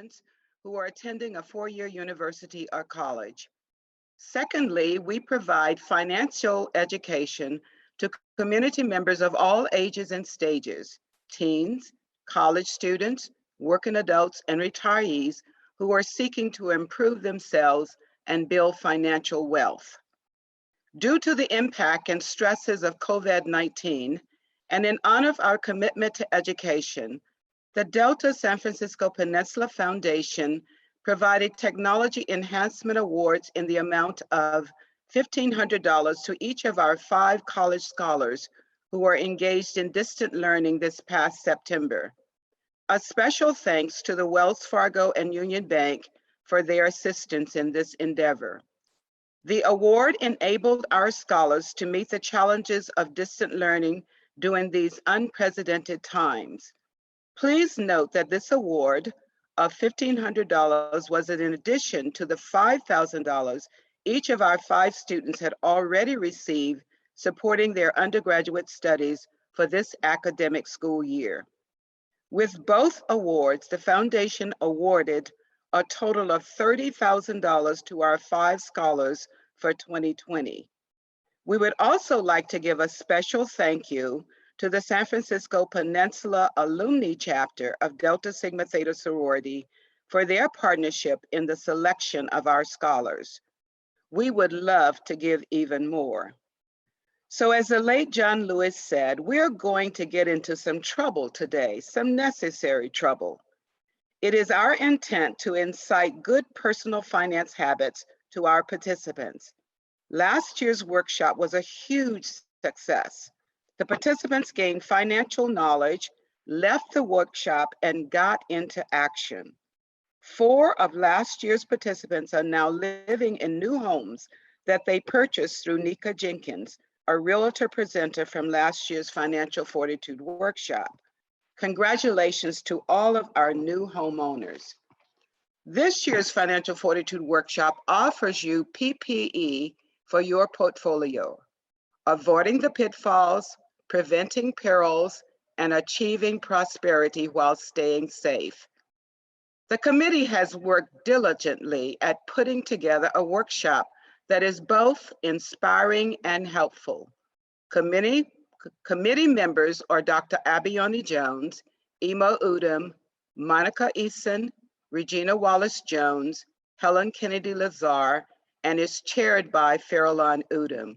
students who are attending a four-year university or college. Secondly, we provide financial education to community members of all ages and stages, teens, college students, working adults, and retirees who are seeking to improve themselves and build financial wealth. Due to the impact and stresses of COVID-19, and in honor of our commitment to education, the Delta San Francisco Peninsula Foundation provided technology enhancement awards in the amount of $1,500 to each of our 5 college scholars who are engaged in distant learning this past September. A special thanks to the Wells Fargo and Union Bank for their assistance in this endeavor. The award enabled our scholars to meet the challenges of distant learning during these unprecedented times. Please note that this award of $1,500 was in addition to the $5,000 each of our 5 students had already received supporting their undergraduate studies for this academic school year. With both awards, the foundation awarded a total of $30,000 to our 5 scholars for 2020. We would also like to give a special thank you to the San Francisco Peninsula Alumni Chapter of Delta Sigma Theta Sorority for their partnership in the selection of our scholars. We would love to give even more. So as the late John Lewis said, we're going to get into some trouble today, some necessary trouble. It is our intent to incite good personal finance habits to our participants. Last year's workshop was a huge success. The participants gained financial knowledge, left the workshop, and got into action. 4 of last year's participants are now living in new homes that they purchased through Nneka Jenkins, a realtor presenter from last year's Financial Fortitude workshop. Congratulations to all of our new homeowners. This year's Financial Fortitude workshop offers you PPE for your portfolio, avoiding the pitfalls, preventing perils, and achieving prosperity while staying safe. The committee has worked diligently at putting together a workshop that is both inspiring and helpful. Committee members are Dr. Abioni Jones, Imo Udom, Monica Eason, Regina Wallace-Jones, Helen Kennedy Lazar, and is chaired by Farralon Udom.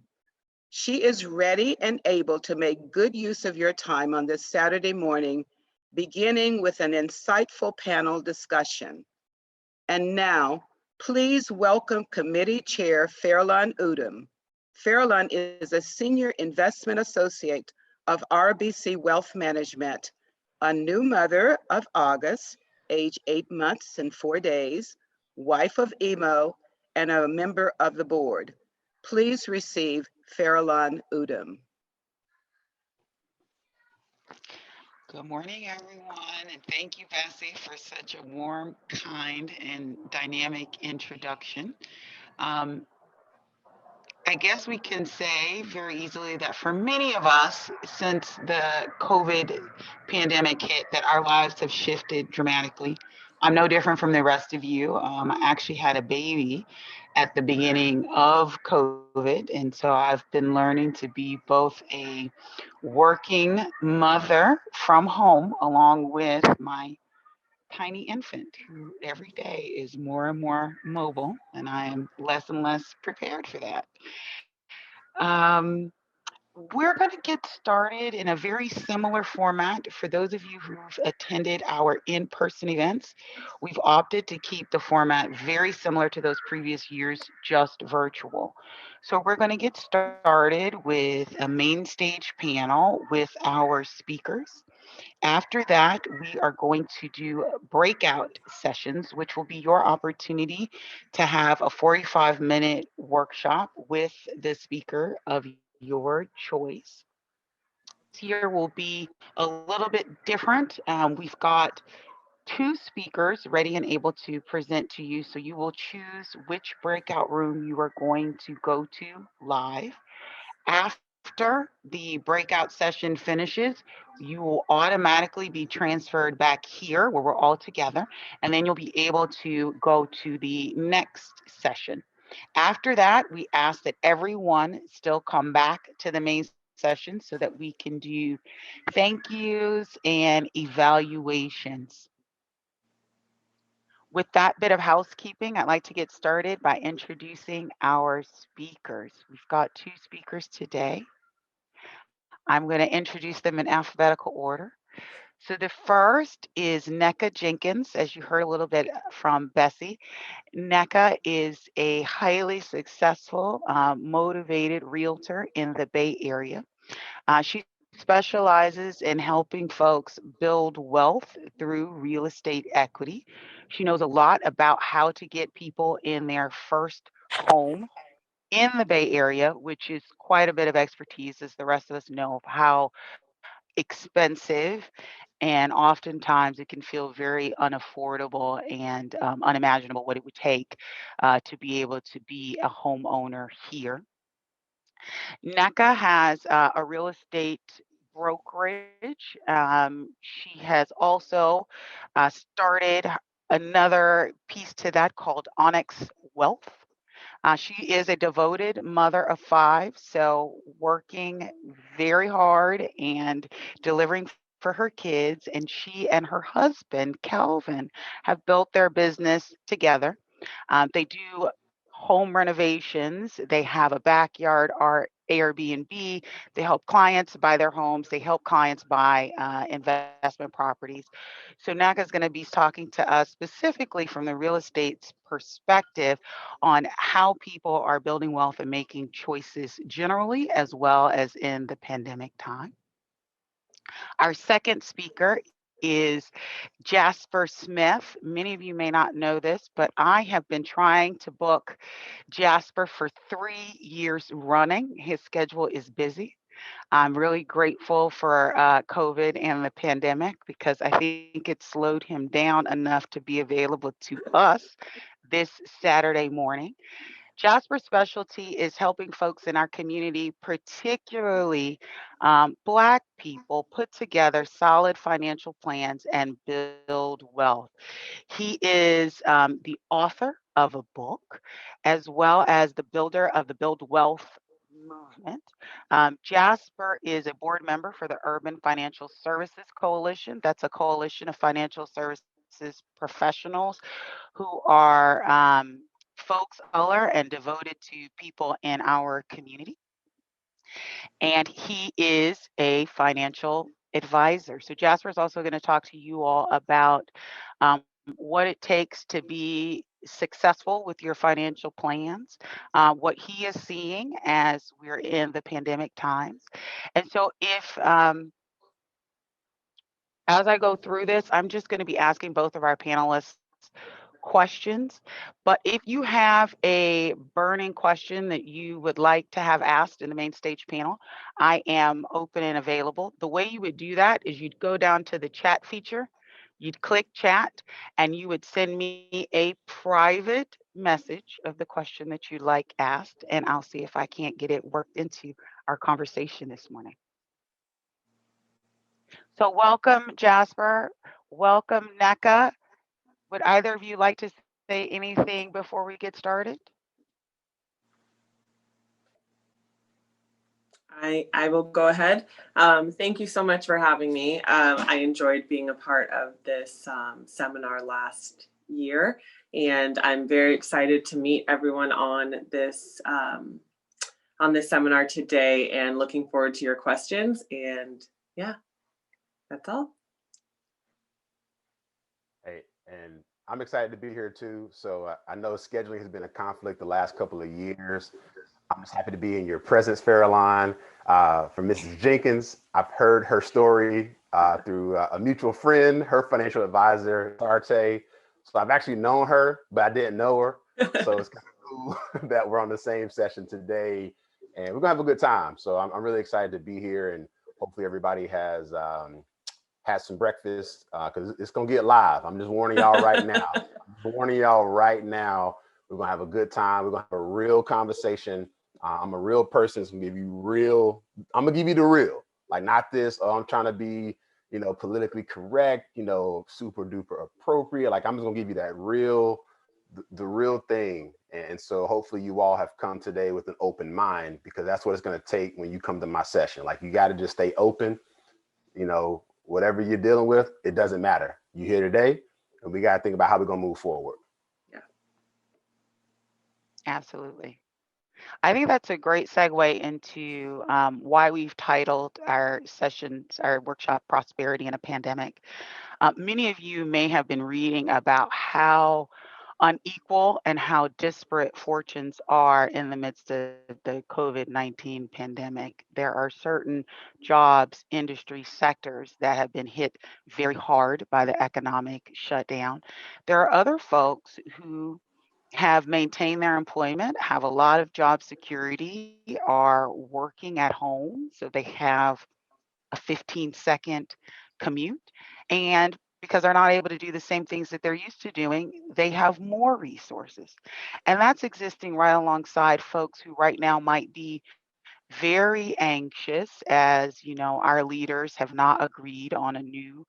She is ready and able to make good use of your time on this Saturday morning, beginning with an insightful panel discussion. And now, please welcome Committee Chair Farralon Udom. Farralon is a Senior Investment Associate of RBC Wealth Management, a new mother of August, age 8 months and 4 days, wife of Emo, and a member of the board. Please receive Farralon Udom. Good morning, everyone, and thank you, Bessie, for such a warm, kind, and dynamic introduction. I guess we can say very easily that for many of us, since the COVID pandemic hit, that our lives have shifted dramatically. I'm no different from the rest of you. I actually had a baby at the beginning of COVID, and so I've been learning to be both a working mother from home along with my tiny infant who every day is more and more mobile, and I am less and less prepared for that. Um, we're going to get started in a very similar format. For those of you who've attended our in-person events, we've opted to keep the format very similar to those previous years, just virtual. So we're going to get started with a main stage panel with our speakers. After that, we are going to do breakout sessions, which will be your opportunity to have a 45-minute workshop with the speaker of your choice. This year will be a little bit different. We've got 2 speakers ready and able to present to you, so you will choose which breakout room you are going to go to live. After after the breakout session finishes, you will automatically be transferred back here where we're all together, and then you'll be able to go to the next session. After that, we ask that everyone still come back to the main session so that we can do thank yous and evaluations. With that bit of housekeeping, I'd like to get started by introducing our speakers. We've got two speakers today. I'm going to introduce them in alphabetical order. So the first is Nneka Jenkins, as you heard a little bit from Bessie. Nneka is a highly successful, motivated realtor in the Bay Area. She specializes in helping folks build wealth through real estate equity. She knows a lot about how to get people in their first home in the Bay Area, which is quite a bit of expertise, as the rest of us know, of how expensive and oftentimes it can feel very unaffordable and unimaginable what it would take to be able to be a homeowner here. Nneka has a real estate brokerage. She has also started another piece to that called Onyx Wealth. She is a devoted mother of five, so working very hard and delivering for her kids. And she and her husband, Calvin, have built their business together. They do home renovations. They have a backyard art Airbnb. They help clients buy their homes. They help clients buy investment properties. So Nneka is going to be talking to us specifically from the real estate perspective on how people are building wealth and making choices generally, as well as in the pandemic time. Our second speaker is Jasper Smith. Many of you may not know this, but I have been trying to book Jasper for 3 years running. His schedule is busy. I'm really grateful for COVID and the pandemic because I think it slowed him down enough to be available to us this Saturday morning. Jasper's specialty is helping folks in our community, particularly Black people, put together solid financial plans and build wealth. He is the author of a book, as well as the builder of the Build Wealth movement. Jasper is a board member for the Urban Financial Services Coalition. That's a coalition of financial services professionals who are folks of color and devoted to people in our community. And he is a financial advisor. So Jasper is also going to talk to you all about what it takes to be successful with your financial plans, what he is seeing as we're in the pandemic times. And so if as I go through this, I'm just going to be asking both of our panelists questions. But if you have a burning question that you would like to have asked in the main stage panel, I am open and available. The way you would do that is you'd go down to the chat feature, you'd click chat, and you would send me a private message of the question that you'd like asked, and I'll see if I can't get it worked into our conversation this morning. So welcome, Jasper. Welcome, Nneka. Would either of you like to say anything before we get started? I will go ahead. Thank you so much for having me. I enjoyed being a part of this seminar last year, and I'm very excited to meet everyone on this seminar today, and looking forward to your questions. And yeah, that's all. Hey, and I'm excited to be here too. So I know scheduling has been a conflict the last couple of years. I'm just happy to be in your presence, Farralon. From Mrs. Jenkins, I've heard her story through a mutual friend, her financial advisor, Arte. So I've actually known her, but I didn't know her. So it's kind of cool that we're on the same session today, and we're gonna have a good time. So I'm really excited to be here, and hopefully everybody has some breakfast because it's gonna get live. I'm just warning y'all right now. We're gonna have a good time. We're gonna have a real conversation I'm a real person. So I'm gonna give you real. I'm gonna give you the real, like not this. Oh, I'm trying to be, politically correct, super duper appropriate. Like I'm just gonna give you that real, the real thing. And so hopefully you all have come today with an open mind, because that's what it's gonna take when you come to my session. Like you got to just stay open. Whatever you're dealing with, it doesn't matter. You're here today, and we got to think about how we're gonna move forward. Yeah. Absolutely. I think that's a great segue into why we've titled our sessions, our workshop, Prosperity in a Pandemic. Many of you may have been reading about how unequal and how disparate fortunes are in the midst of the COVID-19 pandemic. There are certain jobs, industry sectors that have been hit very hard by the economic shutdown. There are other folks who have maintained their employment, have a lot of job security, are working at home, so they have a 15-second commute. And because they're not able to do the same things that they're used to doing, they have more resources. And that's existing right alongside folks who right now might be very anxious, as our leaders have not agreed on a new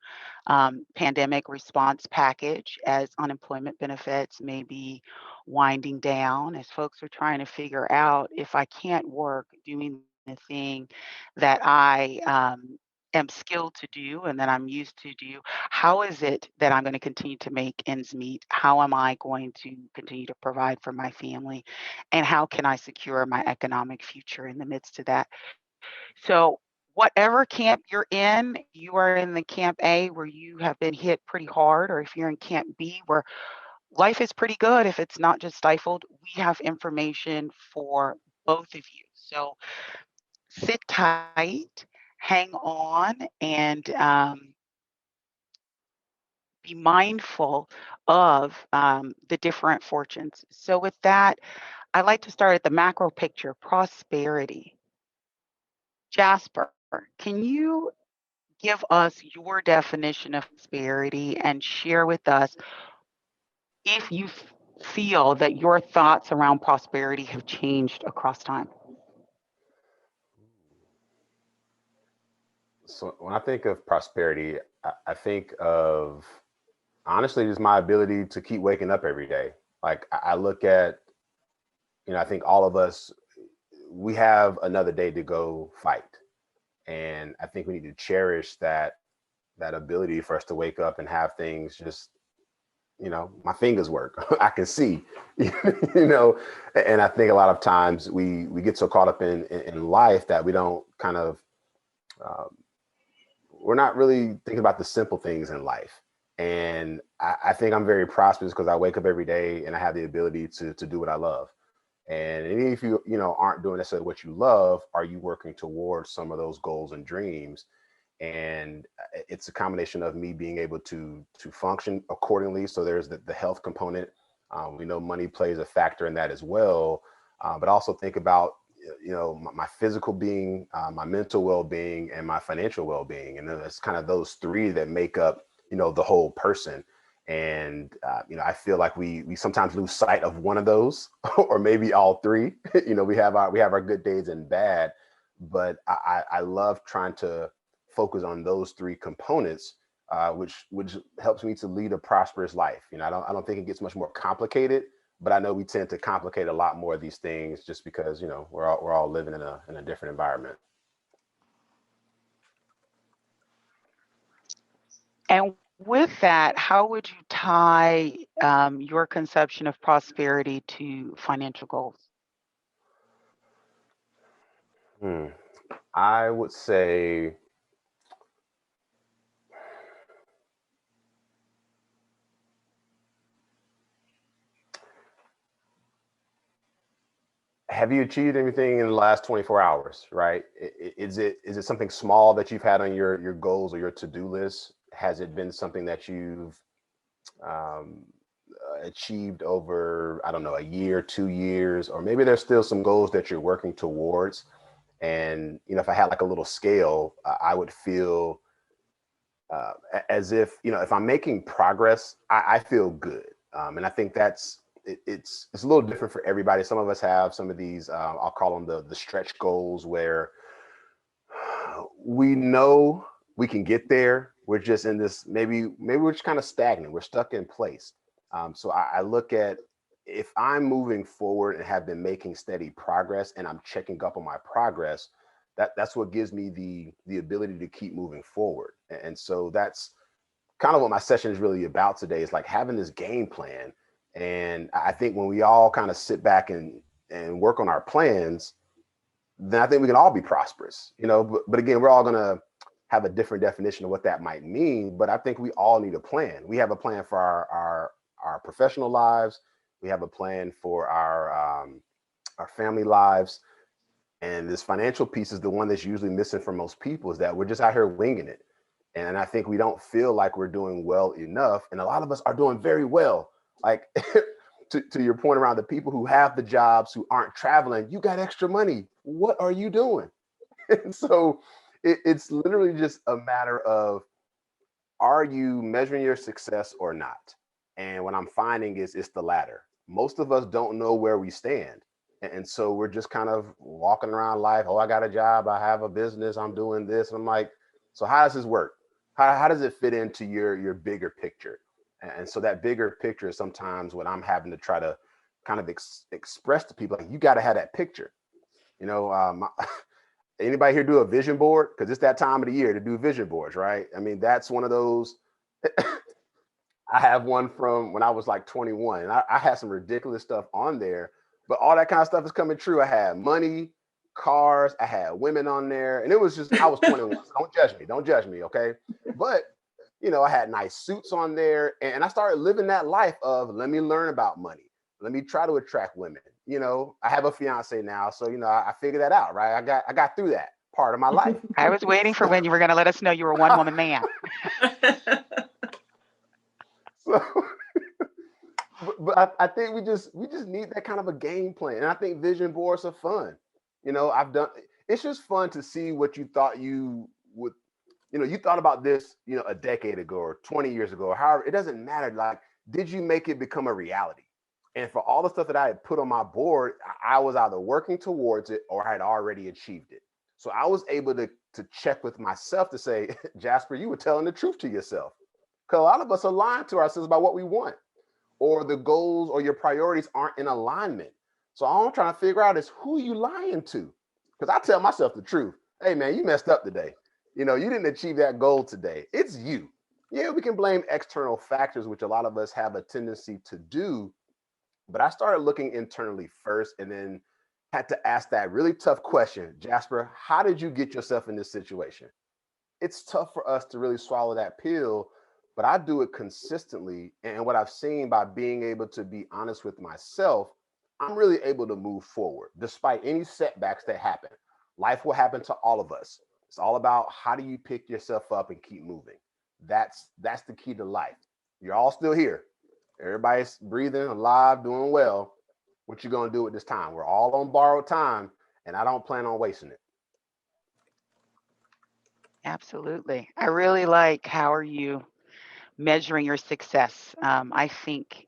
pandemic response package, as unemployment benefits may be winding down, as folks are trying to figure out, if I can't work doing the thing that I am skilled to do and that I'm used to do, how is it that I'm going to continue to make ends meet? How am I going to continue to provide for my family? And how can I secure my economic future in the midst of that? So, whatever camp you're in, you are in the camp A where you have been hit pretty hard, or if you're in camp B where life is pretty good, if it's not just stifled, we have information for both of you. So, sit tight, hang on, and be mindful of the different fortunes. So, with that, I like to start at the macro picture, prosperity. Jasper, can you give us your definition of prosperity and share with us if you feel that your thoughts around prosperity have changed across time? So when I think of prosperity, I think of honestly just my ability to keep waking up every day. Like I look at, I think all of us, we have another day to go fight. And I think we need to cherish that ability for us to wake up and have things just, my fingers work. I can see, and I think a lot of times we get so caught up in life that we don't kind of, we're not really thinking about the simple things in life. And I think I'm very prosperous because I wake up every day and I have the ability to do what I love. And if you aren't doing necessarily what you love, are you working towards some of those goals and dreams? And it's a combination of me being able to function accordingly. So there's the health component. We know money plays a factor in that as well, but also think about my physical being, my mental well-being, and my financial well-being, and then it's kind of those three that make up the whole person. And I feel like we sometimes lose sight of one of those, or maybe all three. We have our good days and bad, but I love trying to focus on those three components, which helps me to lead a prosperous life. I don't think it gets much more complicated, but I know we tend to complicate a lot more of these things just because we're all living in a different environment. And with that, how would you tie your conception of prosperity to financial goals? I would say have you achieved anything in the last 24 hours, right? Is it something small that you've had on your goals or your to-do list? Has it been something that you've um, achieved over, I don't know, a year, 2 years, or maybe there's still some goals that you're working towards? And, if I had like a little scale, I would feel as if, if I'm making progress, I feel good. And I think that's it's a little different for everybody. Some of us have some of these, I'll call them the stretch goals, where we know we can get there. We're just in this, maybe we're just kind of stagnant. We're stuck in place. So I look at, if I'm moving forward and have been making steady progress and I'm checking up on my progress, that's what gives me the ability to keep moving forward. And so that's kind of what my session is really about today, is like having this game plan. And I think when we all kind of sit back and work on our plans, then I think we can all be prosperous, you know, but again, we're all going to have a different definition of what that might mean. But I think we all need a plan. We have a plan for our professional lives. We have a plan for our family lives. And this financial piece is the one that's usually missing for most people, is that we're just out here winging it. And I think we don't feel like we're doing well enough. And a lot of us are doing very well. Like to your point around the people who have the jobs, who aren't traveling, you got extra money. What are you doing? And so it's literally just a matter of, are you measuring your success or not? And what I'm finding is it's the latter. Most of us don't know where we stand. And so we're just kind of walking around life. Oh, I got a job. I have a business. I'm doing this. And I'm like, so how does this work? How does it fit into your bigger picture? And so that bigger picture is sometimes what I'm having to try to kind of express to people. Like, you got to have that picture. You know, anybody here do a vision board? Because it's that time of the year to do vision boards, right? I mean, that's one of those. I have one from when I was like 21, and I had some ridiculous stuff on there, but all that kind of stuff is coming true. I had money, cars, I had women on there, and it was just, I was 21. So don't judge me, okay? But you know, I had nice suits on there, and I started living that life of, let me learn about money. Let me try to attract women. You know, I have a fiance now, so you know, I figured that out, right? I got through that part of my life. I was waiting for when you were going to let us know you were a one-woman man. So, but I think we just need that kind of a game plan, and I think vision boards are fun. You know, it's just fun to see what you thought you would. You know, you thought about this, you know, a decade ago or 20 years ago, or however, it doesn't matter. Like, did you make it become a reality? And for all the stuff that I had put on my board, I was either working towards it or I had already achieved it. So I was able to check with myself to say, Jasper, you were telling the truth to yourself. Because a lot of us are lying to ourselves about what we want, or the goals or your priorities aren't in alignment. So all I'm trying to figure out is, who you lying to? Because I tell myself the truth. Hey, man, you messed up today. You know, you didn't achieve that goal today. It's you. Yeah, we can blame external factors, which a lot of us have a tendency to do. But I started looking internally first, and then had to ask that really tough question, Jasper, how did you get yourself in this situation? It's tough for us to really swallow that pill, but I do it consistently. And what I've seen by being able to be honest with myself, I'm really able to move forward despite any setbacks that happen. Life will happen to all of us. It's all about, how do you pick yourself up and keep moving? That's the key to life. You're all still here. Everybody's breathing, alive, doing well. What you gonna do at this time? We're all on borrowed time, and I don't plan on wasting it. Absolutely. I really like, how are you measuring your success? I think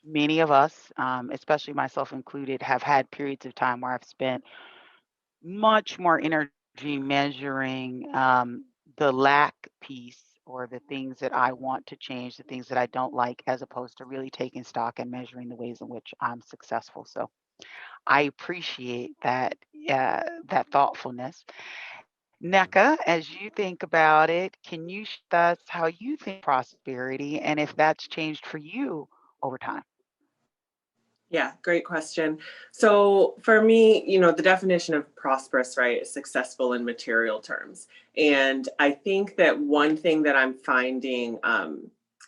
many of us, especially myself included, have had periods of time where I've spent much more energy measuring the lack piece, or the things that I want to change, the things that I don't like, as opposed to really taking stock and measuring the ways in which I'm successful. So I appreciate that thoughtfulness. Nneka, as you think about it, can you share with us how you think prosperity, and if that's changed for you over time? Yeah, great question. So for me, you know, the definition of prosperous, right, is successful in material terms. And I think that one thing that I'm finding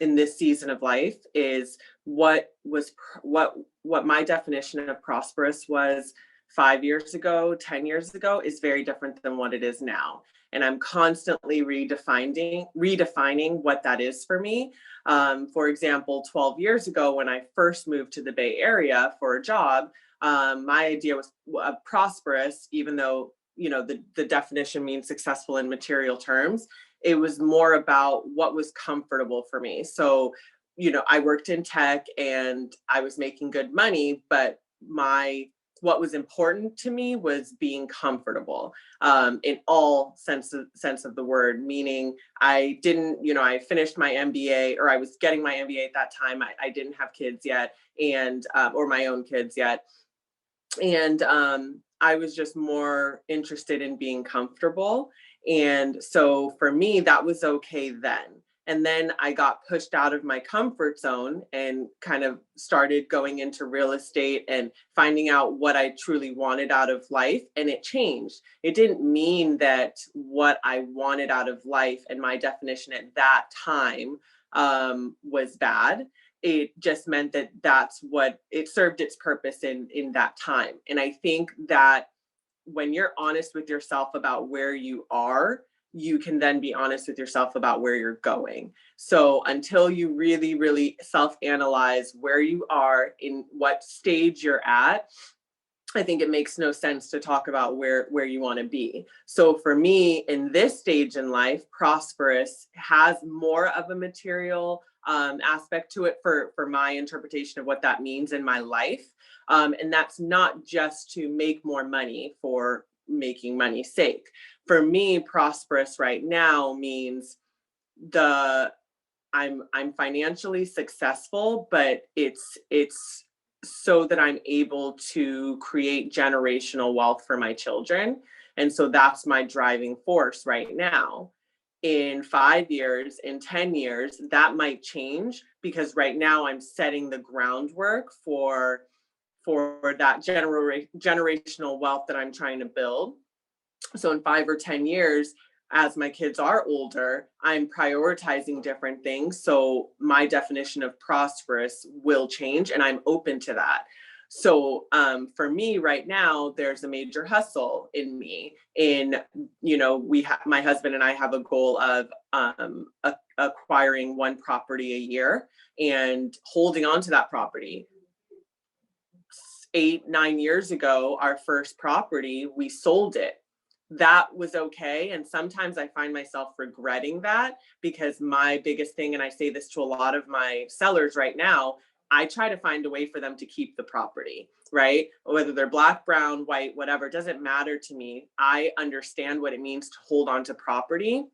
in this season of life is what my definition of prosperous was 5 years ago, 10 years ago, is very different than what it is now. And I'm constantly redefining what that is for me. For example, 12 years ago, when I first moved to the Bay Area for a job, my idea was prosperous, even though, you know, the definition means successful in material terms. It was more about what was comfortable for me. So, I worked in tech and I was making good money, but what was important to me was being comfortable, in all sense of the word, meaning I didn't, I finished my MBA, or I was getting my MBA at that time. I didn't have kids yet, and, or my own kids yet. And I was just more interested in being comfortable. And so for me, that was okay then. And then I got pushed out of my comfort zone and kind of started going into real estate and finding out what I truly wanted out of life. And it changed. It didn't mean that what I wanted out of life and my definition at that time was bad. It just meant that that's what it served its purpose in that time. And I think that when you're honest with yourself about where you are, you can then be honest with yourself about where you're going. So until you really, really self-analyze where you are, in what stage you're at, I think it makes no sense to talk about where you want to be. So for me, in this stage in life, prosperous has more of a material aspect to it for my interpretation of what that means in my life. And that's not just to make more money for making money's sake. For me, prosperous right now means I'm financially successful, but it's so that I'm able to create generational wealth for my children. And so that's my driving force right now. In 5 years, in 10 years, that might change, because right now I'm setting the groundwork for that generational wealth that I'm trying to build. So in 5 or 10 years, as my kids are older, I'm prioritizing different things. So my definition of prosperous will change, and I'm open to that. So for me right now, there's a major hustle in me. My husband and I have a goal of acquiring 1 property a year and holding on to that property. 8-9 years ago, our first property, we sold it. That was okay. And sometimes I find myself regretting that, because my biggest thing, and I say this to a lot of my sellers right now, I try to find a way for them to keep the property, right? Whether they're black, brown, white, whatever, it doesn't matter to me. I understand what it means to hold on to property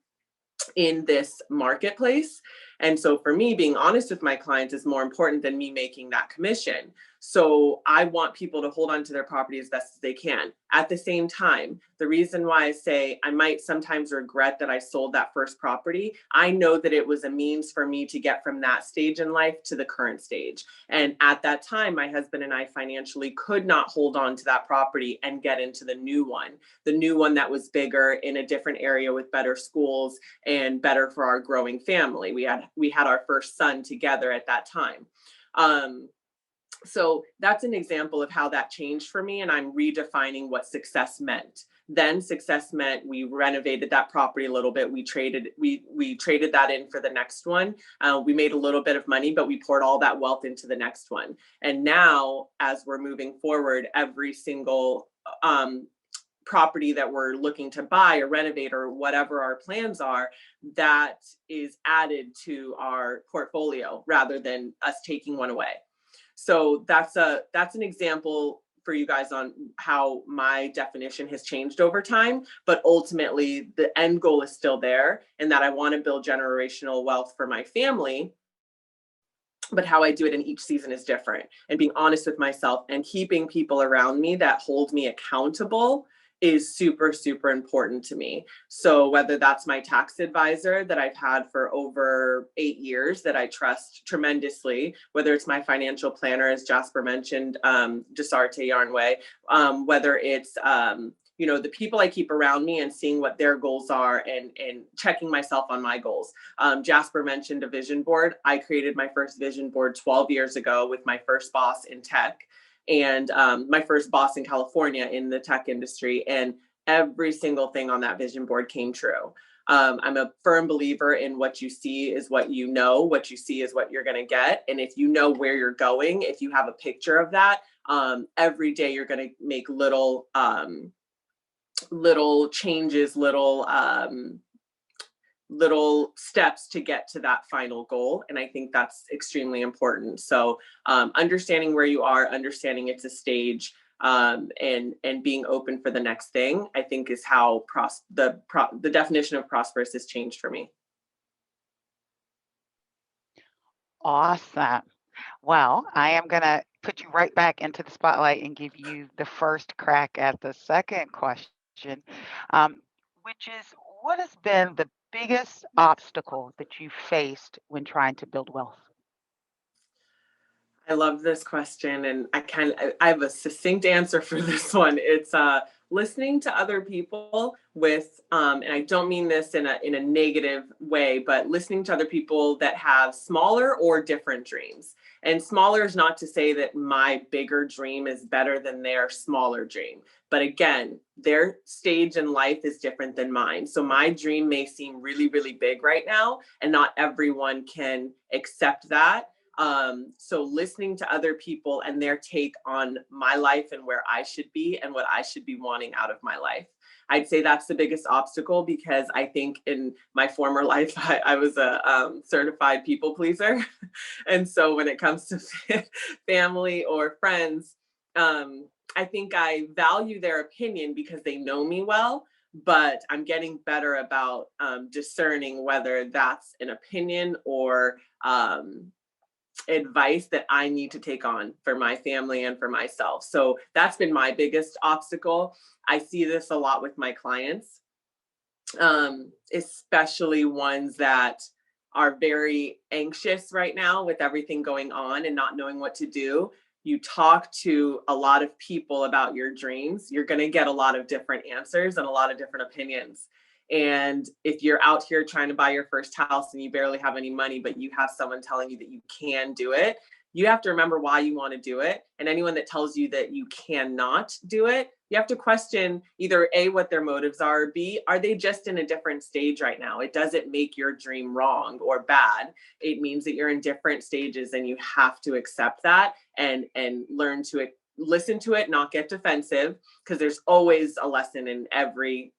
in this marketplace. And so for me, being honest with my clients is more important than me making that commission. So I want people to hold on to their property as best as they can. At the same time, the reason why I say I might sometimes regret that I sold that first property, I know that it was a means for me to get from that stage in life to the current stage. And at that time, my husband and I financially could not hold on to that property and get into the new one that was bigger, in a different area with better schools and better for our growing family. We had our first son together at that time. So that's an example of how that changed for me, and I'm redefining what success meant. Then success meant we renovated that property a little bit. We traded that in for the next one. We made a little bit of money, but we poured all that wealth into the next one. And now, as we're moving forward, every single property that we're looking to buy or renovate or whatever our plans are, that is added to our portfolio rather than us taking one away. So that's an example for you guys on how my definition has changed over time. But ultimately, the end goal is still there, and that I want to build generational wealth for my family. But how I do it in each season is different. And being honest with myself and keeping people around me that hold me accountable is super, super important to me. So whether that's my tax advisor that I've had for over 8 years that I trust tremendously, whether it's my financial planner, as Jasper mentioned, Desarte Yarnway, whether it's the people I keep around me and seeing what their goals are and checking myself on my goals. Jasper mentioned a vision board. I created my first vision board 12 years ago with my first boss in tech, and my first boss in California in the tech industry. And every single thing on that vision board came true. I'm a firm believer in what you see is what you know, what you see is what you're going to get. And if you know where you're going, if you have a picture of that, every day you're going to make little changes, little steps to get to that final goal. And I think that's extremely important. So understanding where you are, understanding it's a stage, and being open for the next thing, I think is how the definition of prosperous has changed for me. Awesome. Well, I am going to put you right back into the spotlight and give you the first crack at the second question, which is, what has been the biggest obstacle that you faced when trying to build wealth? I love this question, and I have a succinct answer for this one. It's listening to other people with, and I don't mean this in a negative way, but listening to other people that have smaller or different dreams. And smaller is not to say that my bigger dream is better than their smaller dream. But again, their stage in life is different than mine. So my dream may seem really, really big right now, and not everyone can accept that. So listening to other people and their take on my life and where I should be and what I should be wanting out of my life. I'd say that's the biggest obstacle, because I think in my former life, I was a certified people pleaser. And so when it comes to family or friends, I think I value their opinion because they know me well, but I'm getting better about discerning whether that's an opinion or advice that I need to take on for my family and for myself. So that's been my biggest obstacle. I see this a lot with my clients, especially ones that are very anxious right now with everything going on and not knowing what to do. You talk to a lot of people about your dreams, you're going to get a lot of different answers and a lot of different opinions. And if you're out here trying to buy your first house and you barely have any money, but you have someone telling you that you can do it, you have to remember why you want to do it. And anyone that tells you that you cannot do it, you have to question either A, what their motives are, or B, are they just in a different stage right now? It doesn't make your dream wrong or bad. It means that you're in different stages, and you have to accept that and learn to listen to it, not get defensive, because there's always a lesson in everything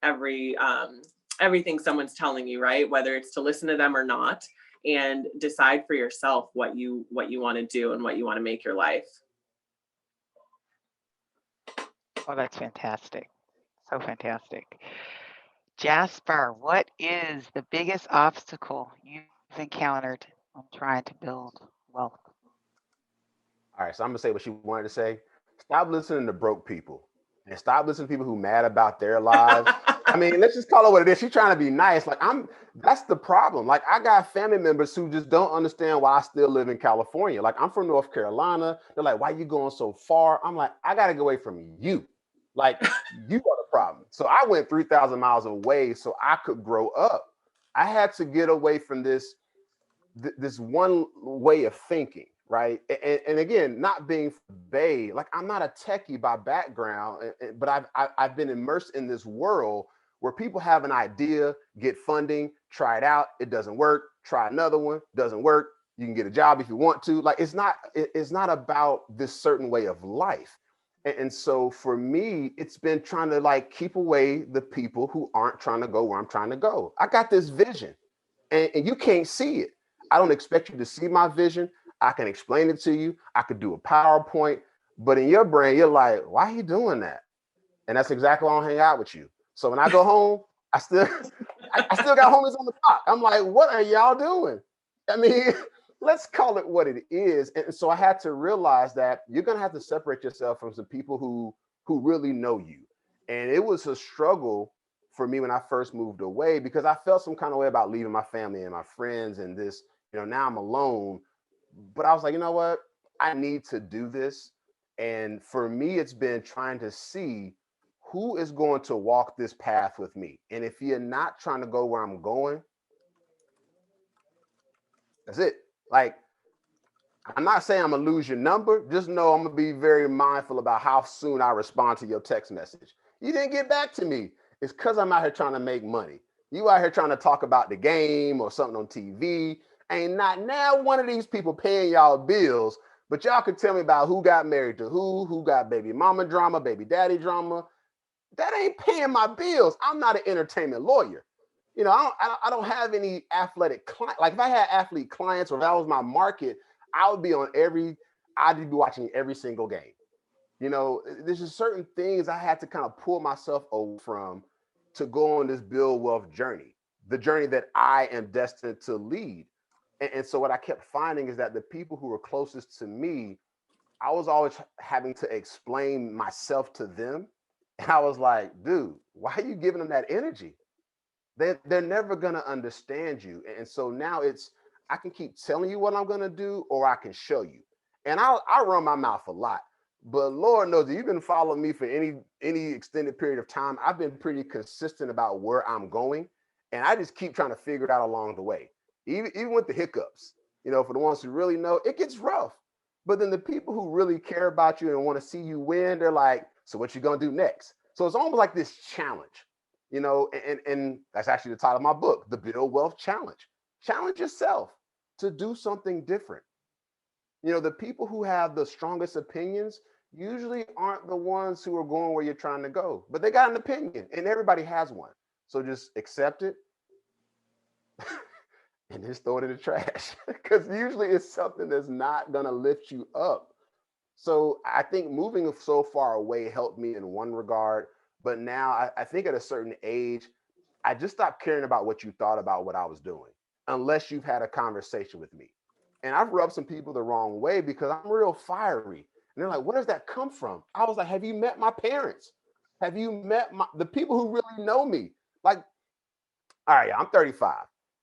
someone's telling you, right? Whether it's to listen to them or not, and decide for yourself what you want to do and what you want to make your life. Oh, that's fantastic. So fantastic. Jasper, what is the biggest obstacle you've encountered when trying to build wealth? All right, so I'm gonna say what she wanted to say. Stop listening to broke people and stop listening to people who mad about their lives. I mean, let's just call it what it is. She's trying to be nice. That's the problem. Like, I got family members who just don't understand why I still live in California. Like, I'm from North Carolina. They're like, why are you going so far? I'm like, I got to get away from you. Like, you are the problem. So I went 3,000 miles away so I could grow up. I had to get away from this one way of thinking, right? And again, not being vague, like, I'm not a techie by background, but I've been immersed in this world where people have an idea, get funding, try it out, it doesn't work, try another one, doesn't work, you can get a job if you want to. Like, it's not about this certain way of life. And so for me, it's been trying to, like, keep away the people who aren't trying to go where I'm trying to go. I got this vision, and you can't see it. I don't expect you to see my vision. I can explain it to you. I could do a PowerPoint, but in your brain, you're like, why are you doing that? And that's exactly why I don't hang out with you. So when I go home, I still got homies on the block. I'm like, what are y'all doing? I mean, let's call it what it is. And so I had to realize that you're going to have to separate yourself from some people who really know you. And it was a struggle for me when I first moved away, because I felt some kind of way about leaving my family and my friends and this, now I'm alone. But I was like, you know what? I need to do this. And for me, it's been trying to see who is going to walk this path with me. And if you're not trying to go where I'm going, that's it. Like, I'm not saying I'm gonna lose your number. Just know I'm gonna be very mindful about how soon I respond to your text message. You didn't get back to me. It's because I'm out here trying to make money. You out here trying to talk about the game or something on TV. Ain't not now one of these people paying y'all bills, but y'all can tell me about who got married to who got baby mama drama, baby daddy drama. That ain't paying my bills. I'm not an entertainment lawyer. You know, I don't have any athletic client. Like if I had athlete clients or if that was my market, I'd be watching every single game. You know, there's just certain things I had to kind of pull myself away from to go on this build wealth journey, the journey that I am destined to lead. And so what I kept finding is that the people who were closest to me, I was always having to explain myself to them. And I was like, dude, why are you giving them that energy? They're never gonna understand you. And so now I can keep telling you what I'm gonna do, or I can show you. And I run my mouth a lot, but Lord knows, if you've been following me for any extended period of time, I've been pretty consistent about where I'm going, and I just keep trying to figure it out along the way. Even with the hiccups, you know, for the ones who really know, it gets rough. But then the people who really care about you and want to see you win, they're like, so what you gonna do next? So it's almost like this challenge, you know, and that's actually the title of my book, The Build Wealth Challenge. Challenge yourself to do something different. You know, the people who have the strongest opinions usually aren't the ones who are going where you're trying to go, but they got an opinion and everybody has one. So just accept it and just throw it in the trash because usually it's something that's not going to lift you up. So I think moving so far away helped me in one regard. But now I think at a certain age, I just stopped caring about what you thought about what I was doing, unless you've had a conversation with me. And I've rubbed some people the wrong way because I'm real fiery. And they're like, where does that come from? I was like, have you met my parents? Have you met the people who really know me? Like, all right, I'm 35.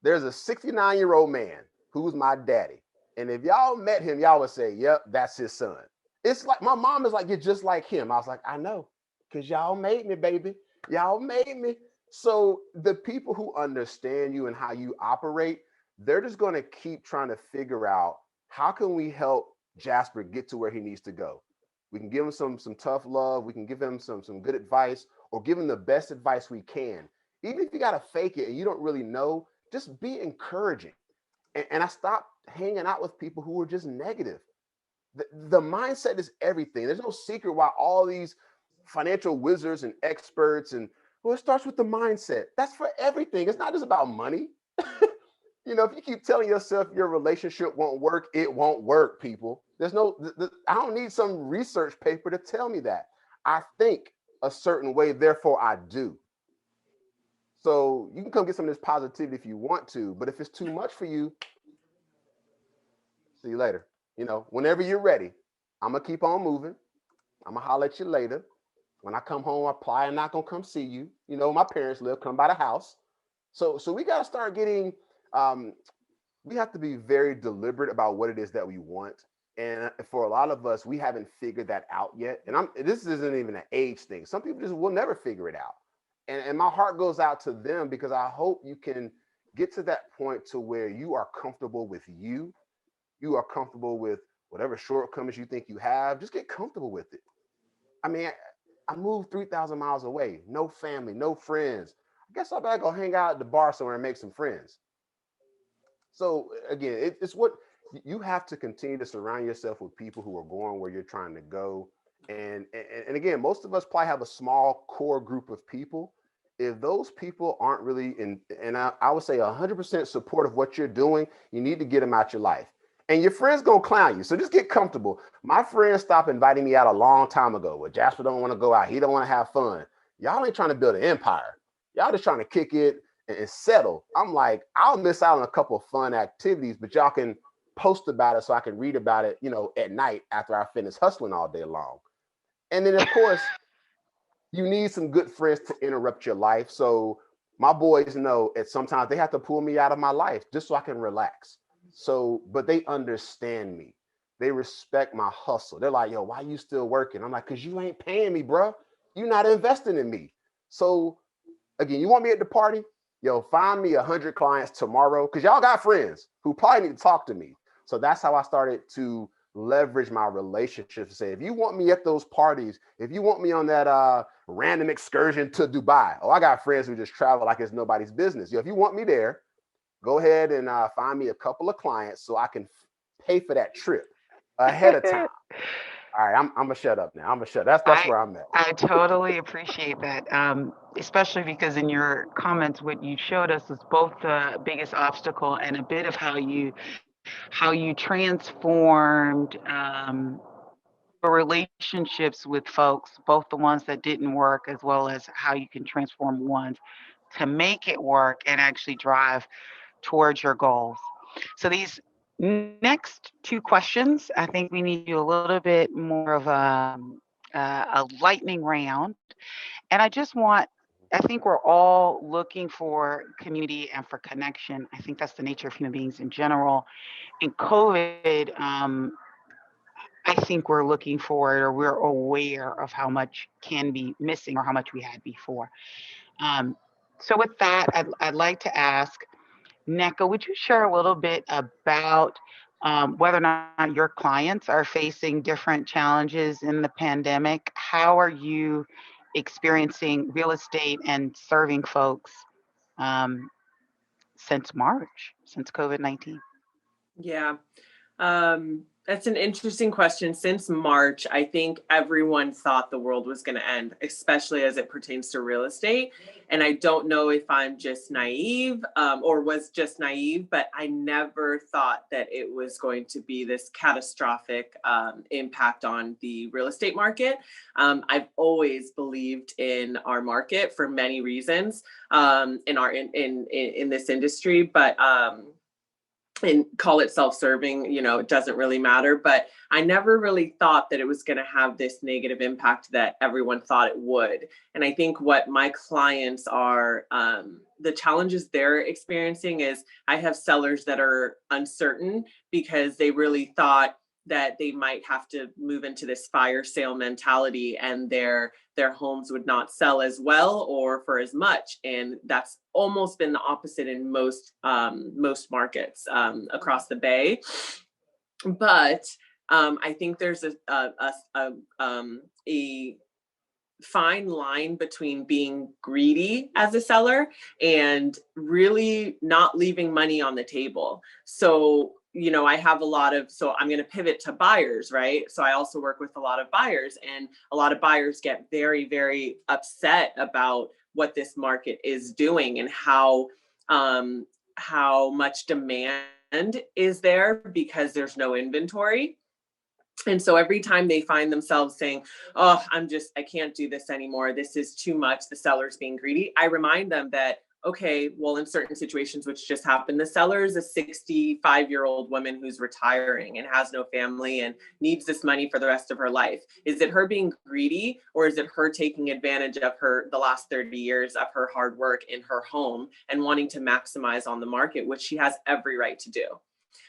There's a 69-year-old man who's my daddy. And if y'all met him, y'all would say, yep, that's his son. It's like, my mom is like, you're just like him. I was like, I know, because y'all made me, baby. Y'all made me. So the people who understand you and how you operate, they're just going to keep trying to figure out, how can we help Jasper get to where he needs to go? We can give him some tough love. We can give him some good advice, or give him the best advice we can. Even if you got to fake it and you don't really know, just be encouraging. And I stopped hanging out with people who were just negative. The mindset is everything. There's no secret why all these financial wizards and experts, and well, it starts with the mindset. That's for everything. It's not just about money. You know, if you keep telling yourself your relationship won't work, it won't work, people. There's no, I don't need some research paper to tell me that. I think a certain way, therefore I do. So you can come get some of this positivity if you want to, but if it's too much for you, see you later. You know, whenever you're ready, I'm gonna keep on moving. I'm gonna holler at you later. When I come home, I'm probably not gonna come see you. You know, my parents live, come by the house. So we gotta start getting, we have to be very deliberate about what it is that we want. And for a lot of us, we haven't figured that out yet. And this isn't even an age thing. Some people just will never figure it out. And my heart goes out to them, because I hope you can get to that point to where you are comfortable with you. You are comfortable with whatever shortcomings you think you have. Just get comfortable with it. I mean, I moved 3,000 miles away, no family, no friends. I guess I better go hang out at the bar somewhere and make some friends. So again, it's what you have to continue to surround yourself with, people who are going where you're trying to go. And again, most of us probably have a small core group of people. If those people aren't really and I would say 100% support of what you're doing, you need to get them out your life. And your friends gonna clown you, so just get comfortable. My friends stopped inviting me out a long time ago. Well, Jasper don't want to go out. He don't want to have fun. Y'all ain't trying to build an empire. Y'all just trying to kick it and settle. I'm like, I'll miss out on a couple of fun activities, but y'all can post about it so I can read about it, you know, at night after I finish hustling all day long. And then of course, you need some good friends to interrupt your life. So my boys know at sometimes they have to pull me out of my life just so I can relax. So, but they understand me. They respect my hustle. They're like, yo, why you still working? I'm like, cause you ain't paying me, bro. You're not investing in me. So again, you want me at the party? Yo, find me 100 clients tomorrow, because y'all got friends who probably need to talk to me. So that's how I started to leverage my relationships to say, if you want me at those parties, if you want me on that random excursion to Dubai, oh, I got friends who just travel like it's nobody's business. Yo, if you want me there, go ahead and find me a couple of clients so I can pay for that trip ahead of time. All right, I'm gonna shut up now. I'm gonna shut. That's where I'm at. I totally appreciate that, especially because in your comments, what you showed us is both the biggest obstacle and a bit of how you transformed the relationships with folks, both the ones that didn't work as well as how you can transform ones to make it work and actually drive towards your goals. So these next two questions, I think we need to do a little bit more of a lightning round. And I think we're all looking for community and for connection. I think that's the nature of human beings in general. In COVID, I think we're looking for it, or we're aware of how much can be missing or how much we had before. Um, so with that, I'd like to ask, Nneka, would you share a little bit about whether or not your clients are facing different challenges in the pandemic? How are you experiencing real estate and serving folks since March, since COVID-19? Yeah. That's an interesting question. Since March, I think everyone thought the world was going to end, especially as it pertains to real estate. And I don't know if I'm just naive or was just naive, but I never thought that it was going to be this catastrophic impact on the real estate market. I've always believed in our market for many reasons in this industry, but and call it self-serving, it doesn't really matter. But I never really thought that it was going to have this negative impact that everyone thought it would. And I think what my clients are, the challenges they're experiencing is I have sellers that are uncertain because they really thought that they might have to move into this fire sale mentality and their homes would not sell as well or for as much. And that's almost been the opposite in most markets across the Bay. But I think there's a fine line between being greedy as a seller and really not leaving money on the table. So I have so I'm going to pivot to buyers, right? So I also work with a lot of buyers, and a lot of buyers get very, very upset about what this market is doing and how much demand is there because there's no inventory. And so every time they find themselves saying, oh, I can't do this anymore, this is too much, the seller's being greedy, I remind them that, okay, well, in certain situations, which just happened, the seller is a 65-year-old woman who's retiring and has no family and needs this money for the rest of her life. Is it her being greedy, or is it her taking advantage of the last 30 years of her hard work in her home and wanting to maximize on the market, which she has every right to do?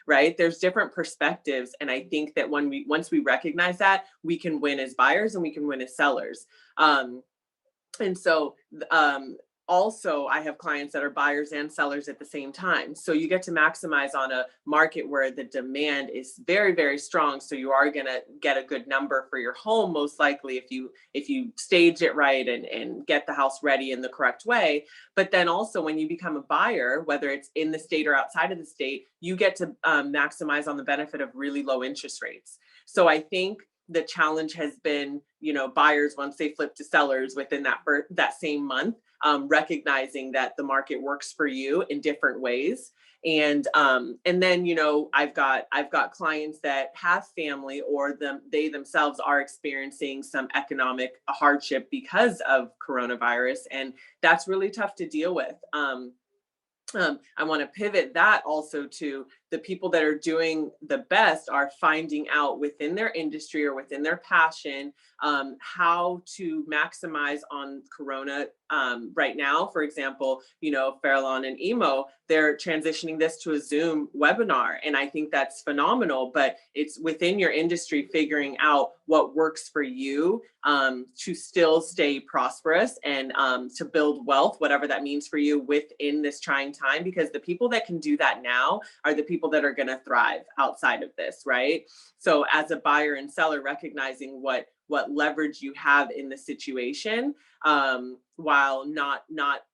Right? There's different perspectives. And I think that once we recognize that, we can win as buyers and we can win as sellers. Also, I have clients that are buyers and sellers at the same time. So you get to maximize on a market where the demand is very, very strong. So you are going to get a good number for your home, most likely, if you stage it right and get the house ready in the correct way. But then also when you become a buyer, whether it's in the state or outside of the state, you get to maximize on the benefit of really low interest rates. So I think the challenge has been, buyers, once they flip to sellers within that same month, recognizing that the market works for you in different ways. And then, I've got clients that have family or they themselves are experiencing some economic hardship because of coronavirus. And that's really tough to deal with. I want to pivot that also to the people that are doing the best are finding out within their industry or within their passion how to maximize on Corona right now. For example, Farralon and Emo, they're transitioning this to a Zoom webinar. And I think that's phenomenal, but it's within your industry figuring out what works for you to still stay prosperous and to build wealth, whatever that means for you within this trying time, because the people that can do that now are the people that are going to thrive outside of this, right? So as a buyer and seller, recognizing what leverage you have in the situation, while not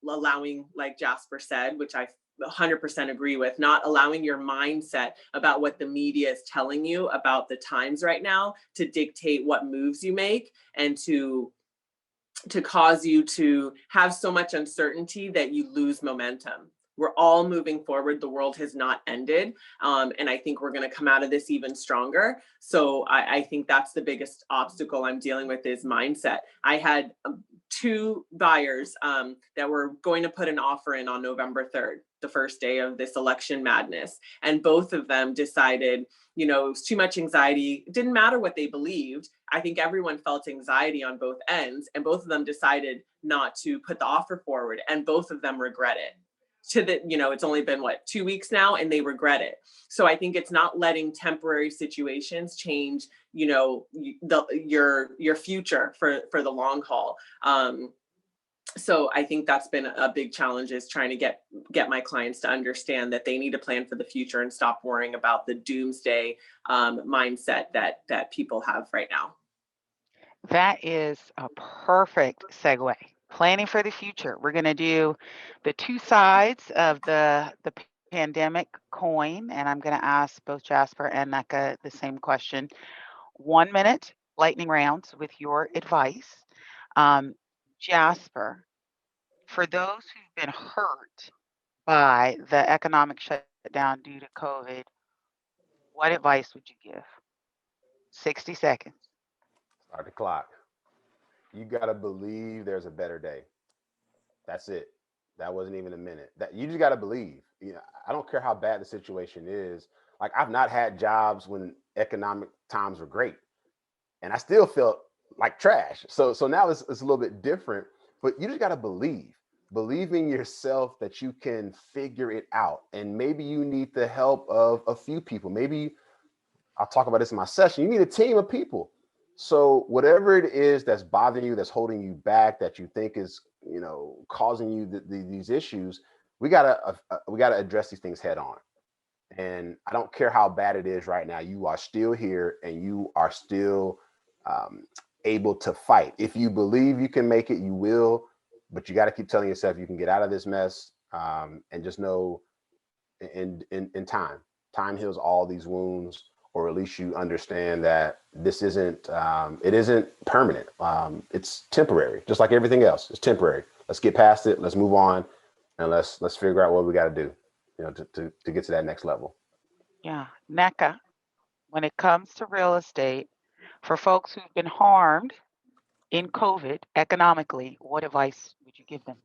allowing, like Jasper said, which I 100% agree with. Not allowing your mindset about what the media is telling you about the times right now to dictate what moves you make, and to cause you to have so much uncertainty that you lose momentum. We're all moving forward. The world has not ended. And I think we're going to come out of this even stronger. So I think that's the biggest obstacle I'm dealing with, is mindset. I had 2 buyers that were going to put an offer in on November 3rd, the first day of this election madness. And both of them decided, it was too much anxiety. It didn't matter what they believed. I think everyone felt anxiety on both ends, and both of them decided not to put the offer forward, and both of them regret it. It's only been 2 weeks now, and they regret it. So I think it's not letting temporary situations change, your future for the long haul. So I think that's been a big challenge, is trying to get my clients to understand that they need to plan for the future and stop worrying about the doomsday mindset that people have right now. That is a perfect segue. Planning for the future. We're going to do the 2 sides of the pandemic coin, and I'm going to ask both Jasper and Nneka the same question. 1 minute lightning rounds with your advice. Jasper, for those who've been hurt by the economic shutdown due to COVID, what advice would you give? 60 seconds. Start the clock. You got to believe there's a better day. That's it. That wasn't even a minute. That you just got to believe. I don't care how bad the situation is. Like, I've not had jobs when economic times were great, and I still felt like trash. So now it's a little bit different, but you just got to believe in yourself that you can figure it out. And maybe you need the help of a few people. Maybe I'll talk about this in my session. You need a team of people. So whatever it is that's bothering you, that's holding you back, that you think is, causing you these issues, we gotta address these things head on. And I don't care how bad it is right now. You are still here, and you are still able to fight. If you believe you can make it, you will. But you got to keep telling yourself you can get out of this mess, and just know, in time heals all these wounds. Or at least you understand that this isn't, it isn't permanent. It's temporary, just like everything else. It's temporary. Let's get past it. Let's move on, and let's figure out what we got to do, to get to that next level. Yeah, Nneka, when it comes to real estate, for folks who've been harmed in COVID economically, what advice would you give them?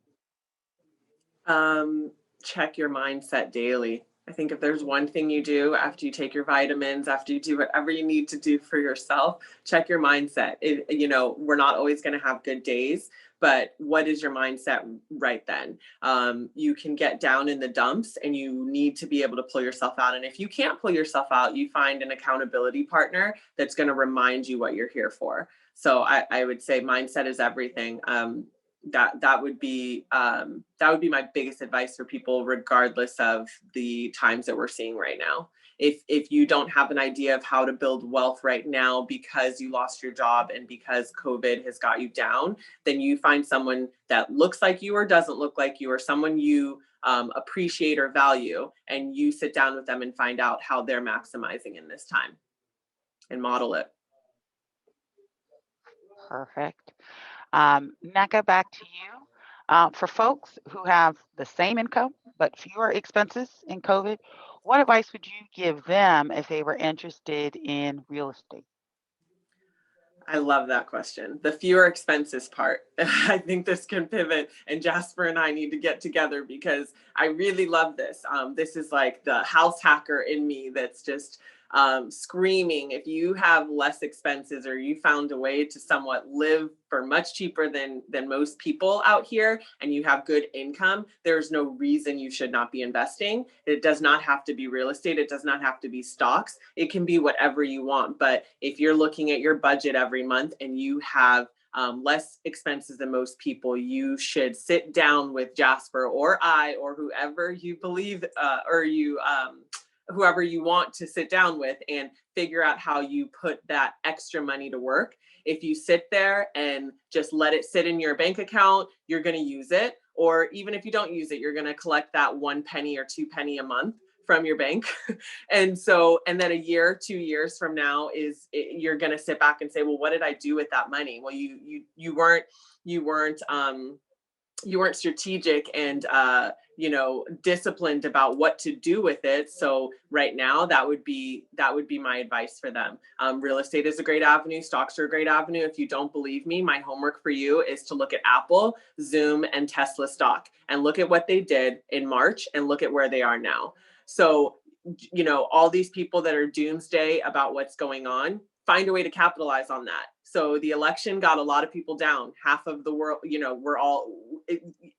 Check your mindset daily. I think if there's one thing you do after you take your vitamins, after you do whatever you need to do for yourself, check your mindset. We're not always going to have good days, but what is your mindset right then? You can get down in the dumps, and you need to be able to pull yourself out. And if you can't pull yourself out, you find an accountability partner that's going to remind you what you're here for. So I would say mindset is everything. That would be my biggest advice for people, regardless of the times that we're seeing right now. If you don't have an idea of how to build wealth right now because you lost your job and because COVID has got you down, then you find someone that looks like you or doesn't look like you, or someone you appreciate or value, and you sit down with them and find out how they're maximizing in this time and model it. Perfect. Nneka, back to you. For folks who have the same income but fewer expenses in COVID, what advice would you give them if they were interested in real estate? I love that question. The fewer expenses part. I think this can pivot, and Jasper and I need to get together, because I really love this. This is like the house hacker in me that's just screaming. If you have less expenses, or you found a way to somewhat live for much cheaper than most people out here, and you have good income, there's no reason you should not be investing. It does not have to be real estate. It does not have to be stocks. It can be whatever you want. But if you're looking at your budget every month and you have less expenses than most people, you should sit down with Jasper or I, or whoever you believe, whoever you want to sit down with, and figure out how you put that extra money to work. If you sit there and just let it sit in your bank account, you're going to use it. or even if you don't use it, you're going to collect that 1 penny or 2 penny a month from your bank. And then a year, 2 years from now you're going to sit back and say, well, what did I do with that money? Well, you weren't strategic and disciplined about what to do with it. So right now, that would be my advice for them. Real estate is a great avenue. Stocks are a great avenue. If you don't believe me, my homework for you is to look at Apple, Zoom, and Tesla stock and look at what they did in March and look at where they are now. So, all these people that are doomsday about what's going on, find a way to capitalize on that. So the election got a lot of people down. Half of the world,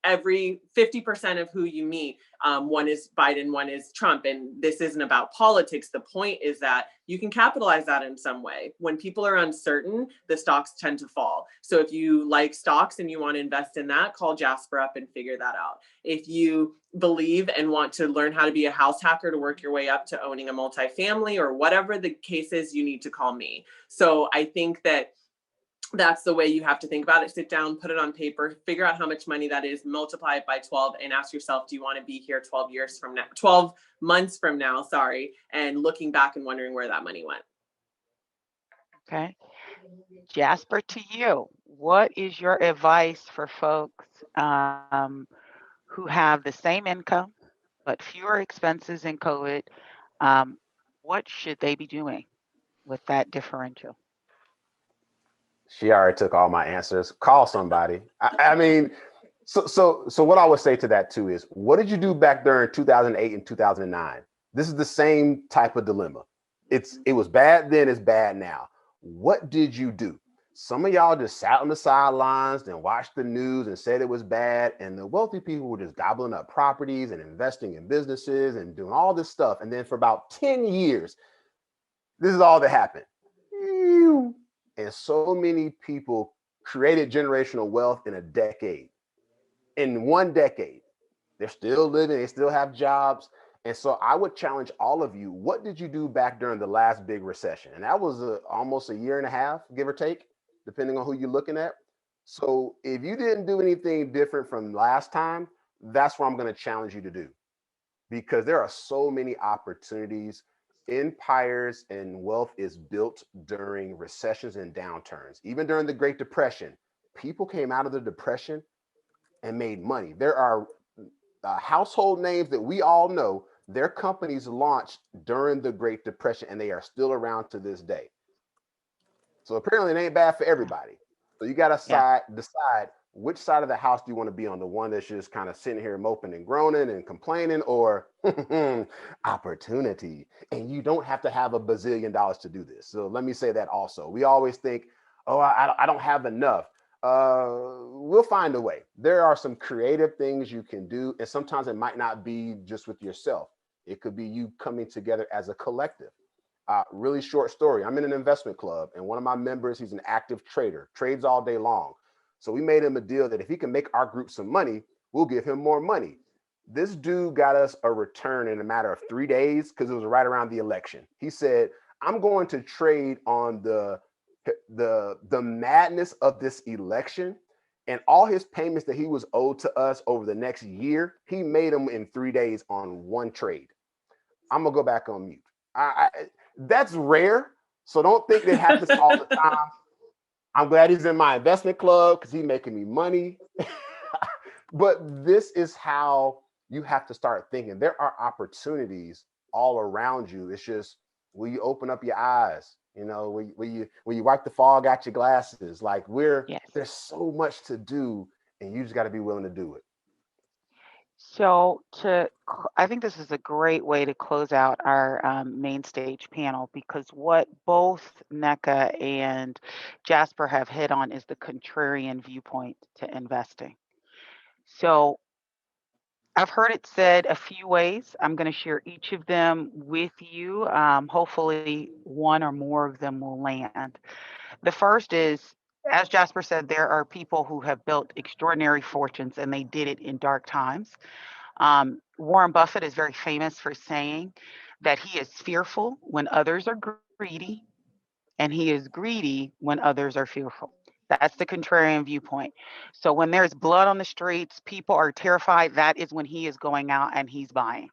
every 50% of who you meet, one is Biden, one is Trump. And this isn't about politics. The point is that you can capitalize that in some way. When people are uncertain, the stocks tend to fall. So if you like stocks and you want to invest in that, call Jasper up and figure that out. If you believe and want to learn how to be a house hacker to work your way up to owning a multifamily or whatever the case is, you need to call me. So I think that's the way you have to think about it. Sit down, put it on paper, figure out how much money that is, multiply it by 12, and ask yourself, do you want to be here 12 months from now, and looking back and wondering where that money went. Okay. Jasper, to you, what is your advice for folks who have the same income but fewer expenses in COVID? What should they be doing with that differential? She already took all my answers. Call somebody. I mean, so what I would say to that too is, what did you do back during 2008 and 2009? This is the same type of dilemma. It was bad then, it's bad now. What did you do? Some of y'all just sat on the sidelines and watched the news and said it was bad. And the wealthy people were just gobbling up properties and investing in businesses and doing all this stuff. And then for about 10 years, this is all that happened. And so many people created generational wealth in a decade. In 1 decade, they're still living, they still have jobs. And so I would challenge all of you, what did you do back during the last big recession? And that was almost 1.5 years, give or take, depending on who you're looking at. So if you didn't do anything different from last time, that's what I'm going to challenge you to do. Because there are so many opportunities. Empires and wealth is built during recessions and downturns. Even during the Great Depression, people came out of the Depression and made money. There are household names that we all know, their companies launched during the Great Depression and they are still around to this day. So apparently it ain't bad for everybody. So you got to decide which side of the house do you want to be on, the one that's just kind of sitting here moping and groaning and complaining, or opportunity. And you don't have to have $1 bazillion to do this. So let me say that also. We always think, oh, I don't have enough. We'll find a way. There are some creative things you can do. And sometimes it might not be just with yourself. It could be you coming together as a collective. Really short story. I'm in an investment club and one of my members, he's an active trader, trades all day long. So we made him a deal that if he can make our group some money, we'll give him more money. This dude got us a return in a matter of 3 days because it was right around the election. He said, I'm going to trade on the madness of this election, and all his payments that he was owed to us over the next year, he made them in 3 days on one trade. I'm gonna go back on mute. That's rare. So don't think that happens all the time. I'm glad he's in my investment club because he's making me money. But this is how you have to start thinking. There are opportunities all around you. It's just, will you open up your eyes? You know, will you wipe the fog out your glasses? Like there's so much to do, and you just got to be willing to do it. So I think this is a great way to close out our main stage panel, because what both Nneka and Jasper have hit on is the contrarian viewpoint to investing. So I've heard it said a few ways. I'm going to share each of them with you. Hopefully one or more of them will land. The first is, as Jasper said, there are people who have built extraordinary fortunes and they did it in dark times. Warren Buffett is very famous for saying that he is fearful when others are greedy, and he is greedy when others are fearful. That's the contrarian viewpoint. So when there's blood on the streets, people are terrified, that is when he is going out and he's buying.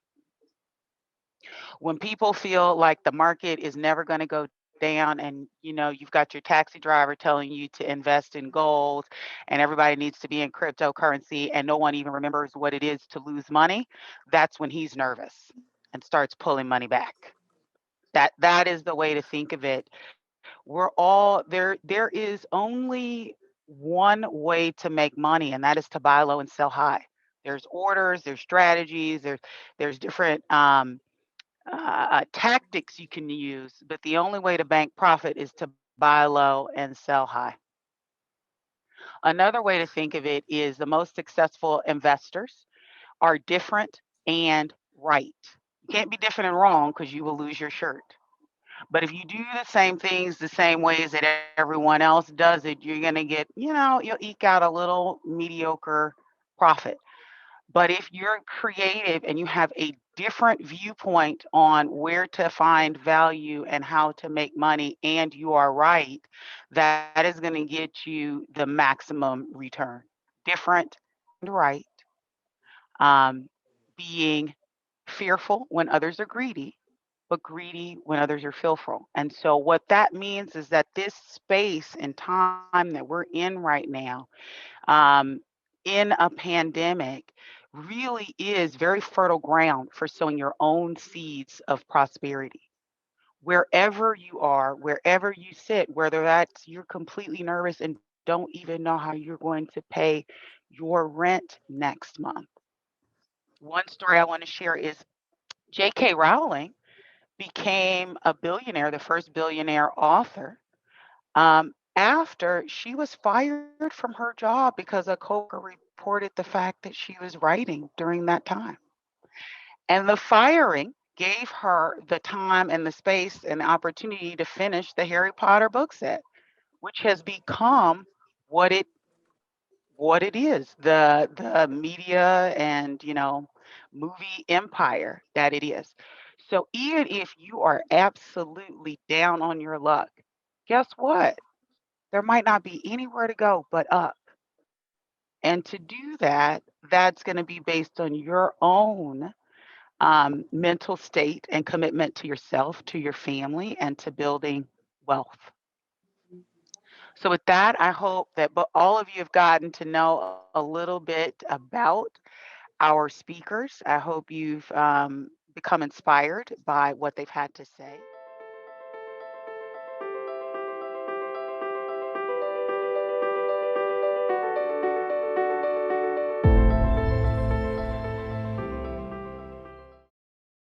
When people feel like the market is never going to go down, and you've got your taxi driver telling you to invest in gold and everybody needs to be in cryptocurrency and no one even remembers what it is to lose money, that's when he's nervous and starts pulling money back. That is the way to think of it. We're all there is only one way to make money, and that is to buy low and sell high. There's orders, there's strategies, there's different tactics you can use, but the only way to bank profit is to buy low and sell high. Another way to think of it is the most successful investors are different and right. You can't be different and wrong because you will lose your shirt. But if you do the same things the same ways that everyone else does it, you're going to get, you'll eke out a little mediocre profit. But if you're creative and you have a different viewpoint on where to find value and how to make money, and you are right, that is going to get you the maximum return. Different and right. Being fearful when others are greedy, but greedy when others are fearful. And so, what that means is that this space and time that we're in right now, um, in a pandemic, really is very fertile ground for sowing your own seeds of prosperity. Wherever you are, wherever you sit, whether that's you're completely nervous and don't even know how you're going to pay your rent next month. One story I want to share is J.K. Rowling became a billionaire, the first billionaire author, after she was fired from her job because a coworker reported the fact that she was writing during that time. And the firing gave her the time and the space and the opportunity to finish the Harry Potter book set, which has become what it what it is, the media and movie empire that it is. So even if you are absolutely down on your luck, guess what? There might not be anywhere to go but up. And to do that, that's going to be based on your own mental state and commitment to yourself, to your family, and to building wealth. So, with that, I hope that all of you have gotten to know a little bit about our speakers. I hope you've become inspired by what they've had to say.